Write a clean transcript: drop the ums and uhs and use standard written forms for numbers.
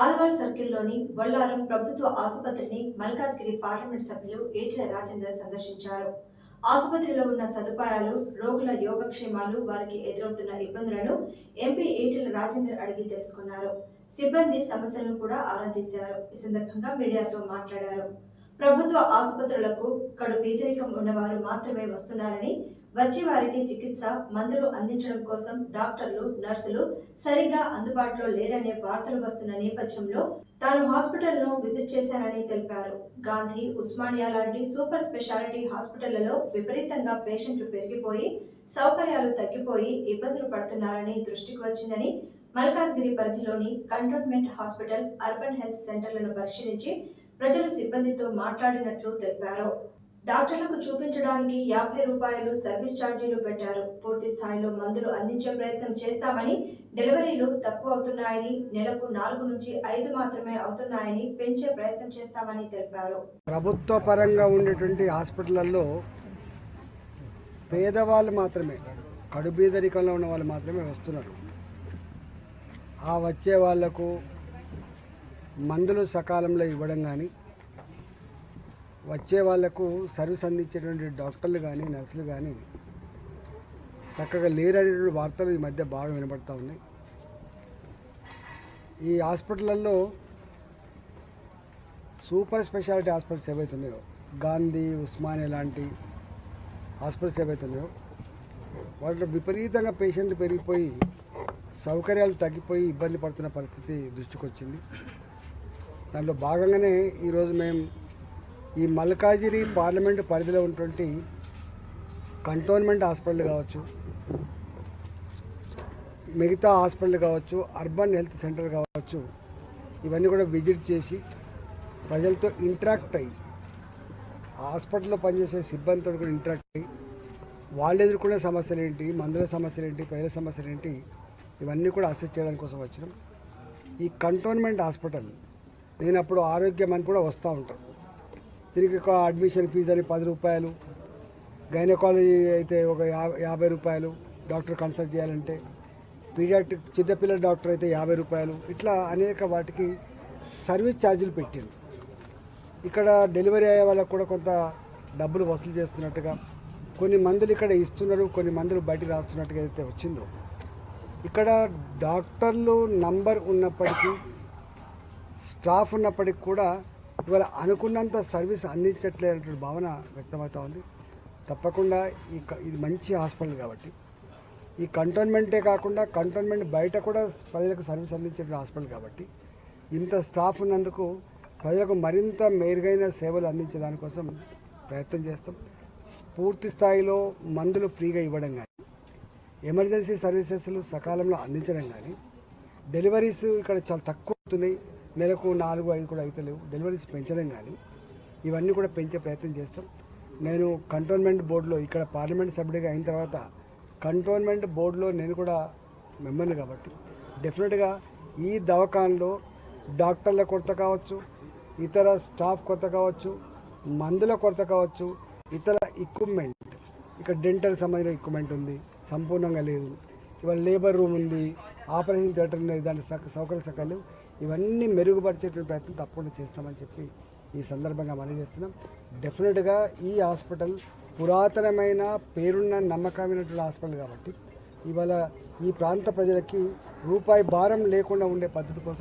ఆల్వాల్ సర్కిల్లోని బొల్లారం ప్రభుత్వ ఆసుపత్రిని మల్కాజ్గిరి పార్లమెంట్ సభ్యులు ఈటెల రాజేందర్ సందర్శించారు. ఆసుపత్రిలో ఉన్న సదుపాయాలు, రోగుల యోగక్షేమాలు, వారికి ఎదురవుతున్న ఇబ్బందులను ఎంపీ ఈటెల రాజేందర్ అడిగి తెలుసుకున్నారు. సిబ్బంది సమస్యలను కూడా ఆరా తీశారు. ఈ సందర్భంగా మీడియాతో మాట్లాడారు. ప్రభుత్వ ఆసుపత్రులకు కడు పేదరికం ఉన్నవారు మాత్రమే వస్తున్నారని, వచ్చే వారికి చికిత్స, మందులు అందించడం కోసం డాక్టర్లు, నర్సులు సరిగ్గా అందుబాటులో లేరనే వార్తలు వస్తున్న నేపథ్యంలో తాను హాస్పిటల్ను విజిట్ చేశానని తెలిపారు. గాంధీ, ఉస్మానియా లాంటి సూపర్ స్పెషాలిటీ హాస్పిటళ్లలో విపరీతంగా పేషెంట్లు పెరిగిపోయి సౌకర్యాలు తగ్గిపోయి ఇబ్బందులు పడుతున్నారని దృష్టికి వచ్చిందని, మల్కాజ్గిరి పరిధిలోని కంటోన్మెంట్ హాస్పిటల్, అర్బన్ హెల్త్ సెంటర్లను పరిశీలించి ప్రజలు సిబ్బందితో మాట్లాడినట్లు తెలిపారు. డాక్టర్లకు చూపించడానికి 50 రూపాయలు సర్వీస్ ఛార్జీలు పెట్టారు. పూర్తి స్థాయిలో మందులు అందించే ప్రయత్నం చేస్తామని, డెలివరీలు తక్కువ అవుతున్నాయని, నెలకు 4 నుంచి 5 మాత్రమే అవుతున్నాయని, పెంచే ప్రయత్నం చేస్తామని తెలిపారు. ప్రభుత్వ పరంగా ఉండేటువంటి హాస్పిటళ్లలో పేదవాళ్ళు మాత్రమే, కడుబీదరికంలో ఉన్న వాళ్ళు మాత్రమే వస్తున్నారు. ఆ వచ్చే వాళ్లకు మందులు సకాలంలో ఇవ్వడం కానీ, వచ్చే వాళ్లకు సర్వీస్ అందించేటువంటి డాక్టర్లు కానీ, నర్సులు కానీ చక్కగా లేరనేటువంటి వార్తలు ఈ మధ్య బాగా వినబడతా ఉన్నాయి. ఈ హాస్పిటల్లో సూపర్ స్పెషాలిటీ హాస్పిటల్స్ ఏవైతే ఉన్నాయో, గాంధీ, ఉస్మానియా లాంటి హాస్పిటల్స్ ఏవైతే ఉన్నాయో, వాటిలో విపరీతంగా పేషెంట్లు పెరిగిపోయి సౌకర్యాలు తగ్గిపోయి ఇబ్బంది పడుతున్న పరిస్థితి దృష్టికి వచ్చింది. దాంట్లో భాగంగానే ఈరోజు మేము ఈ మల్కాజిగిరి పార్లమెంటు పరిధిలో ఉన్నటువంటి కంటోన్మెంట్ హాస్పిటల్ కావచ్చు, మిగతా హాస్పిటల్ కావచ్చు, అర్బన్ హెల్త్ సెంటర్ కావచ్చు, ఇవన్నీ కూడా విజిట్ చేసి ప్రజలతో ఇంటరాక్ట్ అయ్యి, హాస్పిటల్లో పనిచేసే సిబ్బందితో కూడా ఇంటరాక్ట్ అయ్యి, వాళ్ళు ఎదుర్కొనే సమస్యలు ఏంటి, మందుల సమస్యలు ఏంటి, ప్రజల సమస్యలు ఏంటి, ఇవన్నీ కూడా అసెస్ చేయడానికి కోసం వచ్చినాం. ఈ కంటోన్మెంట్ హాస్పిటల్, నేను అప్పుడు ఆరోగ్యం అని కూడా వస్తూ ఉంటాను. దీనికి ఒక అడ్మిషన్ ఫీజు అని 10 రూపాయలు, గైనకాలజీ అయితే ఒక 50 రూపాయలు, డాక్టర్ కన్సల్ట్ చేయాలంటే, పీడియాట్రిక్ చిన్నపిల్లల డాక్టర్ అయితే 50 రూపాయలు, ఇట్లా అనేక వాటికి సర్వీస్ ఛార్జీలు పెట్టారు. ఇక్కడ డెలివరీ అయ్యే వాళ్ళకు కూడా కొంత డబ్బులు వసూలు చేస్తున్నట్టుగా, కొన్ని మందులు ఇక్కడ ఇస్తున్నారు, కొన్ని మందులు బయటికి రాస్తున్నట్టుగా అయితే వచ్చిందో, ఇక్కడ డాక్టర్లు నంబర్ ఉన్నప్పటికీ, స్టాఫ్ ఉన్నప్పటికీ కూడా ఇవాళ అనుకున్నంత సర్వీస్ అందించట్లేదనే భావన వ్యక్తమవుతూ ఉంది. తప్పకుండా ఇది మంచి హాస్పిటల్ కాబట్టి, ఈ కంటోన్మెంటే కాకుండా కంటోన్మెంట్ బయట కూడా ప్రజలకు సర్వీస్ అందించే హాస్పిటల్ కాబట్టి, ఇంత స్టాఫ్ ఉన్నందుకు ప్రజలకు మరింత మెరుగైన సేవలు అందించే దానికోసం ప్రయత్నం చేస్తాం. పూర్తి స్థాయిలో మందులు ఫ్రీగా ఇవ్వడం కానీ, ఎమర్జెన్సీ సర్వీసెస్లు సకాలంలో అందించడం కానీ, డెలివరీస్ ఇక్కడ చాలా తక్కువ అవుతున్నాయి, నెలకు 4-5 కూడా అయితే లేవు, డెలివరీస్ పెంచడం కానీ, ఇవన్నీ కూడా పెంచే ప్రయత్నం చేస్తాం. నేను కంటోన్మెంట్ బోర్డులో ఇక్కడ పార్లమెంట్ సభ్యుడిగా అయిన తర్వాత కంటోన్మెంట్ బోర్డులో నేను కూడా మెంబర్ని కాబట్టి, డెఫినెట్గా ఈ దవాఖానలో డాక్టర్ల కొరత కావచ్చు, ఇతర స్టాఫ్ కొరత కావచ్చు, మందుల కొరత కావచ్చు, ఇతర ఎక్విప్మెంట్, ఇక్కడ డెంటల్ సంబంధించిన ఎక్విప్మెంట్ ఉంది, సంపూర్ణంగా లేదు. ఇవాళ లేబర్ రూమ్ ఉంది, ఆపరేషన్ థియేటర్ ఉన్నాయి, దాని సౌకర్య సకాలు ఇవన్నీ మెరుగుపరిచేటువంటి ప్రయత్నం తప్పకుండా చేస్తామని చెప్పి ఈ సందర్భంగా మనం చేస్తున్నాం. డెఫినెట్గా ఈ హాస్పిటల్ పురాతనమైన, పేరున్న, నమ్మకమైనటువంటి హాస్పిటల్ కాబట్టి ఇవాళ ఈ ప్రాంత ప్రజలకి రూపాయి భారం లేకుండా ఉండే పద్ధతి కోసం